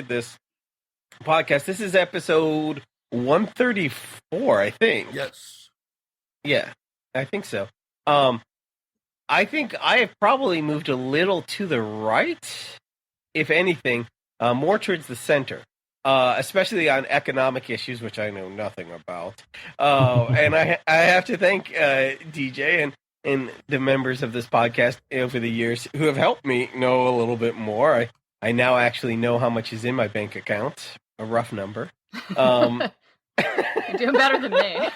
this podcast. This is episode 134, I think. Yes. Yeah, I think so. I think I have probably moved a little to the right, if anything, more towards the center, especially on economic issues, which I know nothing about. And I have to thank DJ and the members of this podcast over the years who have helped me know a little bit more. I now actually know how much is in my bank account, a rough number. You're doing better than me.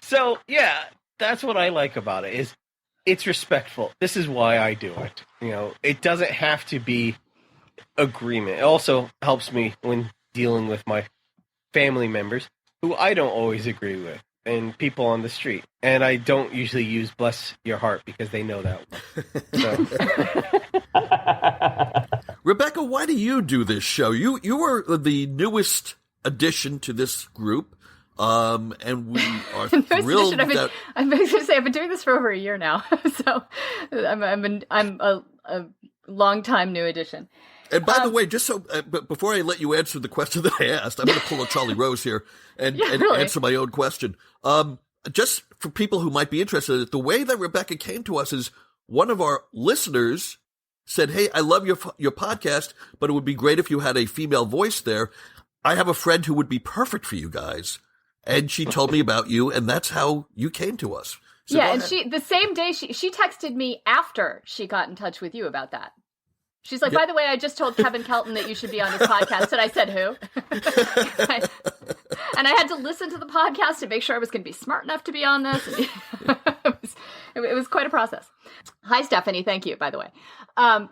So, yeah, that's what I like about it, is it's respectful. This is why I do it. You know, it doesn't have to be agreement. It also helps me when dealing with my family members who I don't always agree with, and people on the street. And I don't usually use bless your heart because they know that one. So. Rebecca, why do you do this show? You are the newest addition to this group, and we are thrilled that... I've been doing this for over a year now, so I'm a long-time new addition. And by the way, just so before I let you answer the question that I asked, I'm going to pull a Charlie Rose here and answer my own question. Just for people who might be interested, the way that Rebecca came to us is one of our listeners said, "Hey, I love your podcast, but it would be great if you had a female voice there. I have a friend who would be perfect for you guys." And she told me about you, and that's how you came to us. So yeah, and the same day she texted me after she got in touch with you about that. She's like, by the way, I just told Kevin Kelton that you should be on his podcast. And I said, who? And I had to listen to the podcast to make sure I was going to be smart enough to be on this. It was quite a process. Hi, Stephanie. Thank you, by the way. I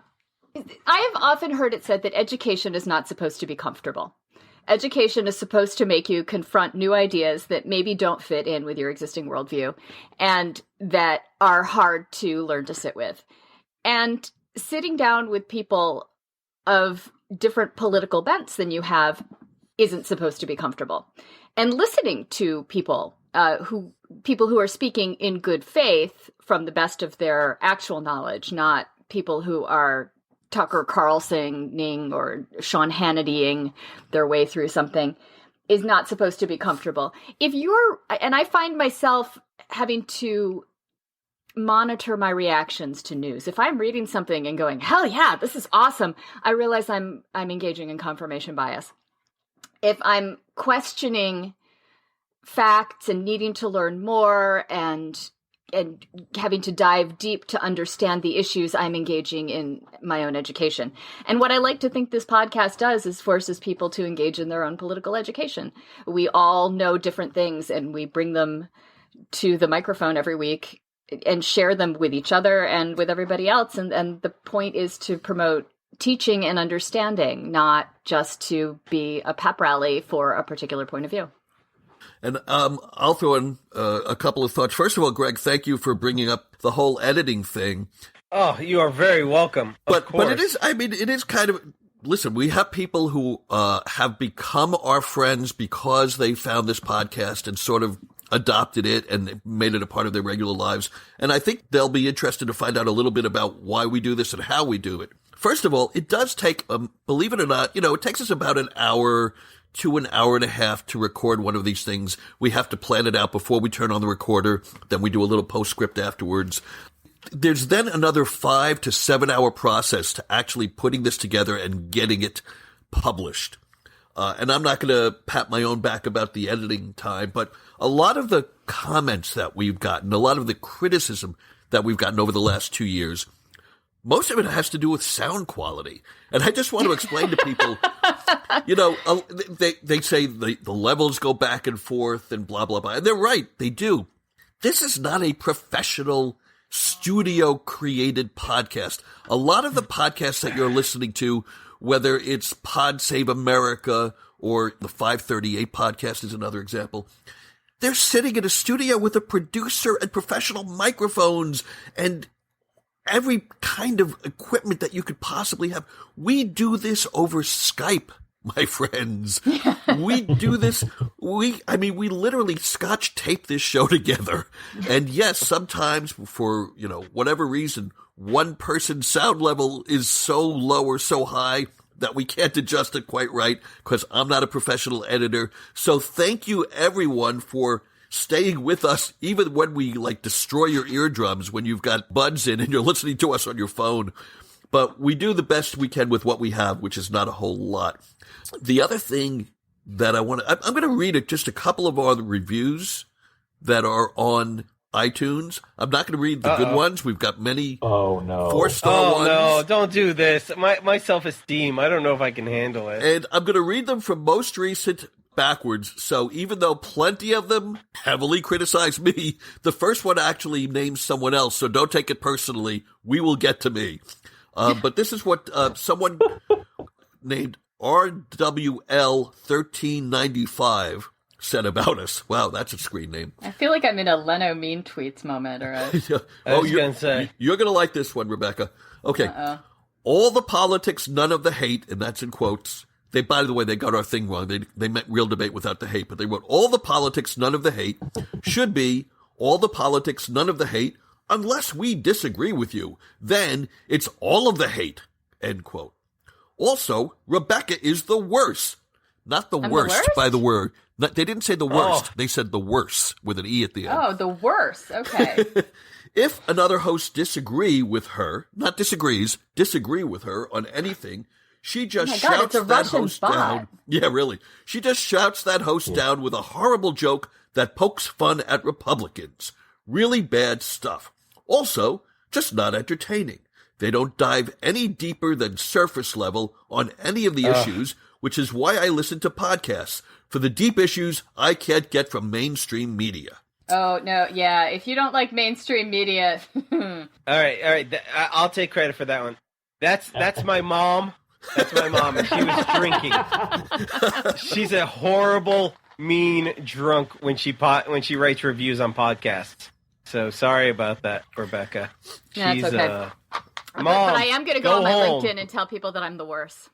have often heard it said that education is not supposed to be comfortable. Education is supposed to make you confront new ideas that maybe don't fit in with your existing worldview and that are hard to learn to sit with. And sitting down with people of different political bents than you have isn't supposed to be comfortable. And listening to people who are speaking in good faith from the best of their actual knowledge, not people who are Tucker Carlsoning or Sean Hannitying their way through something, is not supposed to be comfortable. And I find myself having to monitor my reactions to news. If I'm reading something and going, hell yeah, this is awesome, I realize I'm engaging in confirmation bias. If I'm questioning facts and needing to learn more and having to dive deep to understand the issues, I'm engaging in my own education. And what I like to think this podcast does is forces people to engage in their own political education. We all know different things, and we bring them to the microphone every week and share them with each other and with everybody else. And the point is to promote teaching and understanding, not just to be a pep rally for a particular point of view. And I'll throw in a couple of thoughts. First of all, Greg, thank you for bringing up the whole editing thing. Oh, you are very welcome. But it is kind of, listen, we have people who have become our friends because they found this podcast and sort of adopted it and made it a part of their regular lives. And I think they'll be interested to find out a little bit about why we do this and how we do it. First of all, it does take, believe it or not, it takes us about an hour to an hour and a half to record one of these things. We have to plan it out before we turn on the recorder. Then we do a little postscript afterwards. There's then another 5 to 7 hour process to actually putting this together and getting it published. And I'm not going to pat my own back about the editing time, but a lot of the comments that we've gotten, a lot of the criticism that we've gotten over the last 2 years, most of it has to do with sound quality. And I just want to explain to people, they say the levels go back and forth and blah, blah, blah. And they're right. They do. This is not a professional studio created podcast. A lot of the podcasts that you're listening to, whether it's Pod Save America or the 538 podcast is another example, they're sitting in a studio with a producer and professional microphones and every kind of equipment that you could possibly have. We do this over Skype, my friends. We do this. We literally scotch tape this show together. And yes, sometimes for, whatever reason, one person's sound level is so low or so high that we can't adjust it quite right because I'm not a professional editor. So thank you, everyone, for staying with us, even when we destroy your eardrums when you've got buds in and you're listening to us on your phone. But we do the best we can with what we have, which is not a whole lot. The other thing that I'm going to read just a couple of our reviews that are on iTunes. I'm not going to read the good ones. We've got many 4-star ones. Oh, no, don't do this. My self-esteem, I don't know if I can handle it. And I'm going to read them from most recent backwards. So even though plenty of them heavily criticize me, the first one actually names someone else. So don't take it personally. We will get to me. But this is what someone named RWL1395 said about us. Wow, that's a screen name. I feel like I'm in a Leno mean tweets moment. Or a... You're going to like this one, Rebecca. Okay. Uh-oh. All the politics, none of the hate, and that's in quotes. By the way, they got our thing wrong. They meant real debate without the hate, but they wrote all the politics, none of the hate should be all the politics, none of the hate, unless we disagree with you. Then it's all of the hate, end quote. Also, Rebecca is the worst. Not the worst by the word. They didn't say the worst. Oh. They said the worst with an E at the end. Oh, the worst. Okay. If another host disagree with her on anything, she just shouts that host down. Yeah, really. She just shouts that host down with a horrible joke that pokes fun at Republicans. Really bad stuff. Also, just not entertaining. They don't dive any deeper than surface level on any of the issues, which is why I listen to podcasts. For the deep issues I can't get from mainstream media. Oh, no, yeah. If you don't like mainstream media... All right. I'll take credit for that one. That's my mom. That's my mom, and she was drinking. She's a horrible, mean drunk when she writes reviews on podcasts. So sorry about that, Rebecca. Yeah, it's okay. Mom, but I am going to go on my home. LinkedIn and tell people that I'm the worst.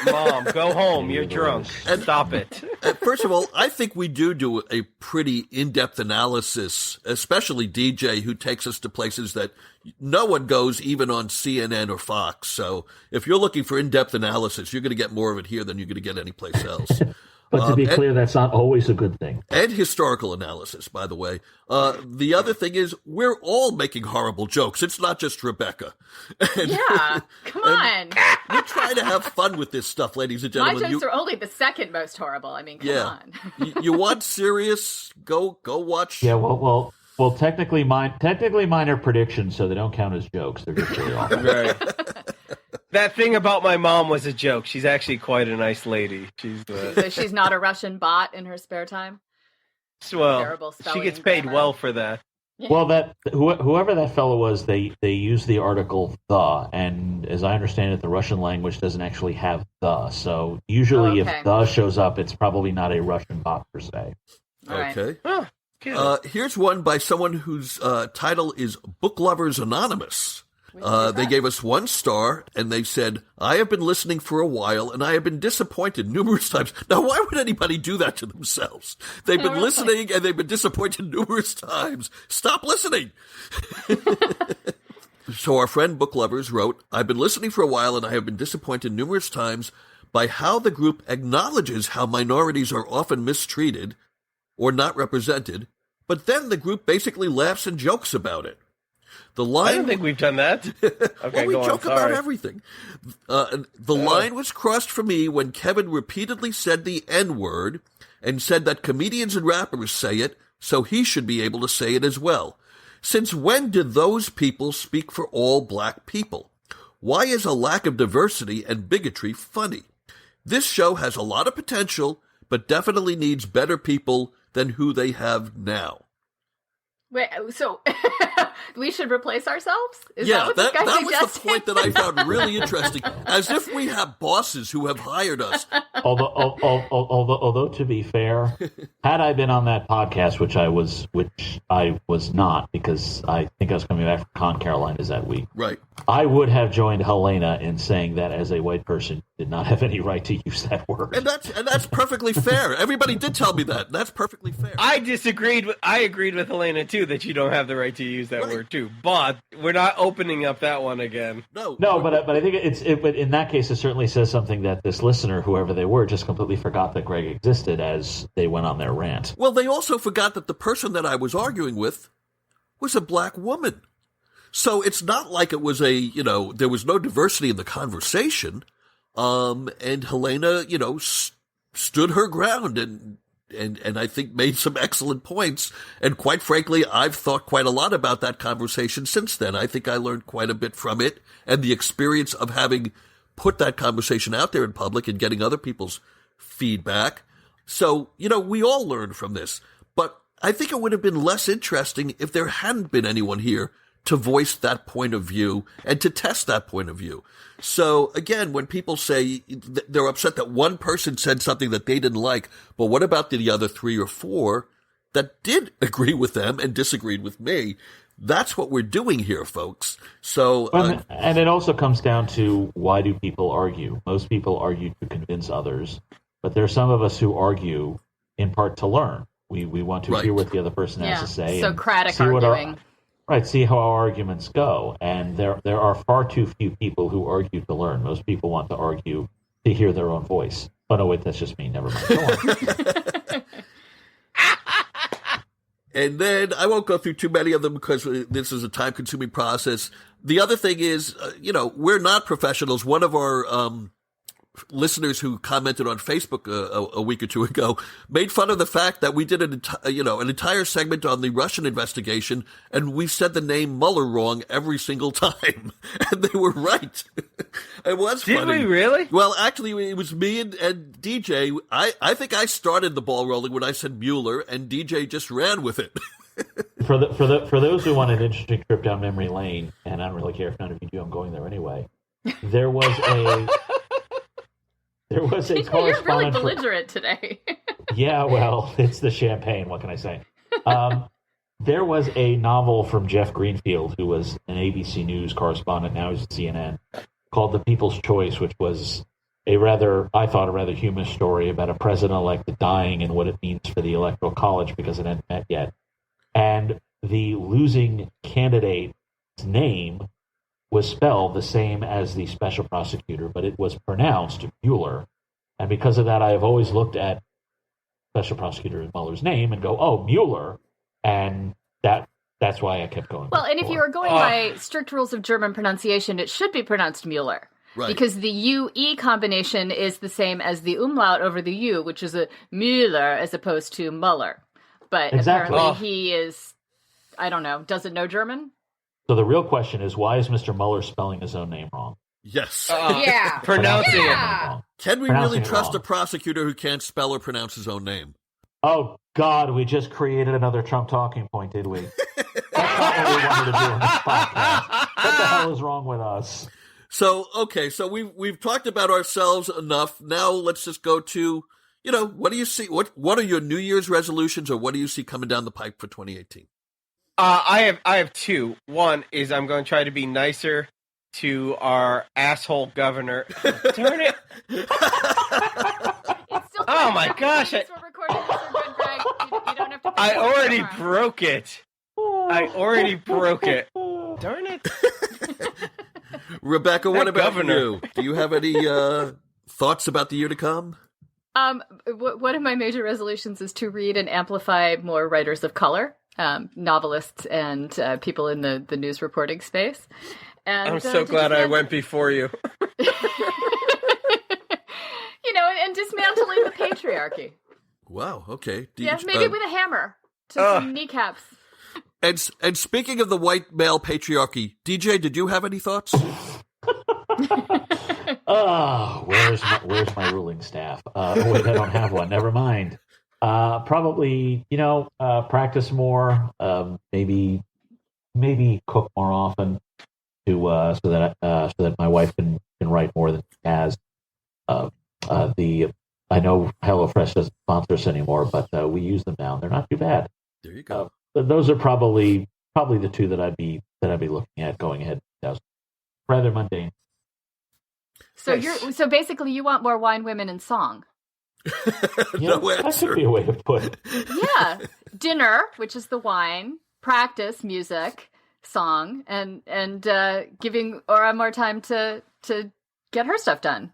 Mom, go home. You're drunk. Stop it. First of all, I think we do a pretty in-depth analysis, especially DJ, who takes us to places that no one goes, even on CNN or Fox. So if you're looking for in-depth analysis, you're going to get more of it here than you're going to get anyplace else. But to be clear, that's not always a good thing. And historical analysis, by the way. The other thing is, we're all making horrible jokes. It's not just Rebecca. Yeah, come on. We try to have fun with this stuff, ladies and gentlemen. My jokes are only the second most horrible. I mean, come on. you want serious? Go watch. Yeah, well, technically mine are predictions, so they don't count as jokes. They're just really awful. Right. That thing about my mom was a joke. She's actually quite a nice lady. So she's not a Russian bot in her spare time? Well, she gets paid well for that. Yeah. Well, whoever that fellow was, they used the article "the," and as I understand it, the Russian language doesn't actually have "the." So usually, if "the" shows up, it's probably not a Russian bot per se. Okay. Oh, good. Here's one by someone whose title is Book Lovers Anonymous. They gave us 1 star, and they said, I have been listening for a while, and I have been disappointed numerous times. Now, why would anybody do that to themselves? They've been listening, and they've been disappointed numerous times. Stop listening! So our friend Book Lovers wrote, I've been listening for a while, and I have been disappointed numerous times by how the group acknowledges how minorities are often mistreated or not represented, but then the group basically laughs and jokes about it. The line, I don't think we've done that. Okay, well, we joke about everything. The line was crossed for me when Kevin repeatedly said the N-word and said that comedians and rappers say it, so he should be able to say it as well. Since when did those people speak for all black people? Why is a lack of diversity and bigotry funny? This show has a lot of potential, but definitely needs better people than who they have now. Wait, so we should replace ourselves? Is that what this guy was the suggested? point that I found really interesting. As if we have bosses who have hired us. Although to be fair, had I been on that podcast, which I was not, because I think I was coming back from Con Carolinas that week. Right. I would have joined Helena in saying that as a white person, did not have any right to use that word. And that's perfectly fair. Everybody did tell me that. That's perfectly fair. I agreed with Helena too that you don't have the right to use that word too. But we're not opening up that one again. No, but I think but in that case, it certainly says something that this listener, whoever they were, just completely forgot that Greg existed as they went on their rant. Well, they also forgot that the person that I was arguing with was a black woman. So it's not like it was there was no diversity in the conversation. And Helena, stood her ground and I think made some excellent points. And quite frankly, I've thought quite a lot about that conversation since then. I think I learned quite a bit from it, and the experience of having put that conversation out there in public and getting other people's feedback. So, we all learned from this, but I think it would have been less interesting if there hadn't been anyone here to voice that point of view and to test that point of view. So again, when people say they're upset that one person said something that they didn't like, but what about the other 3 or 4 that did agree with them and disagreed with me? That's what we're doing here, folks. So, and it also comes down to, why do people argue? Most people argue to convince others, but there are some of us who argue in part to learn. We want to hear what the other person has to say. Socratic arguing. See how our arguments go. And there are far too few people who argue to learn. Most people want to argue to hear their own voice. Oh, no, wait, that's just me. Never mind. Go on. And then I won't go through too many of them because this is a time-consuming process. The other thing is, we're not professionals. One of our listeners who commented on Facebook a week or two ago made fun of the fact that we did an entire segment on the Russian investigation, and we said the name Mueller wrong every single time, and they were right. It was funny. Did we really? Well, actually, it was me and DJ. I think I started the ball rolling when I said Mueller, and DJ just ran with it. For those who want an interesting trip down memory lane, and I don't really care if none of you do, I'm going there anyway. There was a correspondent. You're really belligerent today. Yeah, well, it's the champagne. What can I say? There was a novel from Jeff Greenfield, who was an ABC News correspondent, now he's at CNN, called The People's Choice, which was I thought a rather humorous story about a president-elect dying and what it means for the Electoral College because it hadn't met yet. And the losing candidate's name was spelled the same as the special prosecutor, but it was pronounced Mueller. And because of that, I have always looked at Special Prosecutor Mueller's name and go, oh, Mueller. And that's why I kept going. Well, and if you were going by strict rules of German pronunciation, it should be pronounced Mueller. Right. Because the UE combination is the same as the umlaut over the U, which is a Müller as opposed to Mueller. But apparently he is, I don't know, doesn't know German? So the real question is, why is Mr. Mueller spelling his own name wrong? Yes. Pronouncing it wrong. Can we really trust a prosecutor who can't spell or pronounce his own name? Oh, God, we just created another Trump talking point, did we? That's not what we wanted to do in this podcast. What the hell is wrong with us? So we've talked about ourselves enough. Now let's just go to, what do you see? What are your New Year's resolutions, or what do you see coming down the pipe for 2018? I have 2. One is I'm going to try to be nicer to our asshole governor. Darn it! Oh my gosh! You don't have to. I already broke it. Darn it! Rebecca, what about you? Do you have any thoughts about the year to come? One of my major resolutions is to read and amplify more writers of color. Novelists and people in the news reporting space. And, I'm so glad I went before you. And dismantling the patriarchy. Wow, okay. Maybe with a hammer to some kneecaps. And speaking of the white male patriarchy, DJ, did you have any thoughts? Where's my ruling staff? Wait, I don't have one. Never mind. Probably, practice more. Maybe cook more often so that my wife can write more than she has. I know HelloFresh doesn't sponsor us anymore, but we use them now. They're not too bad. There you go. Those are probably the 2 that I'd be looking at going ahead. Rather mundane. So Nice. so basically you want more wine, women, and song. Yeah, No that answer. could be a way to put it. Yeah. Dinner, which is the wine, practice, music, song, and giving Aura more time to get her stuff done.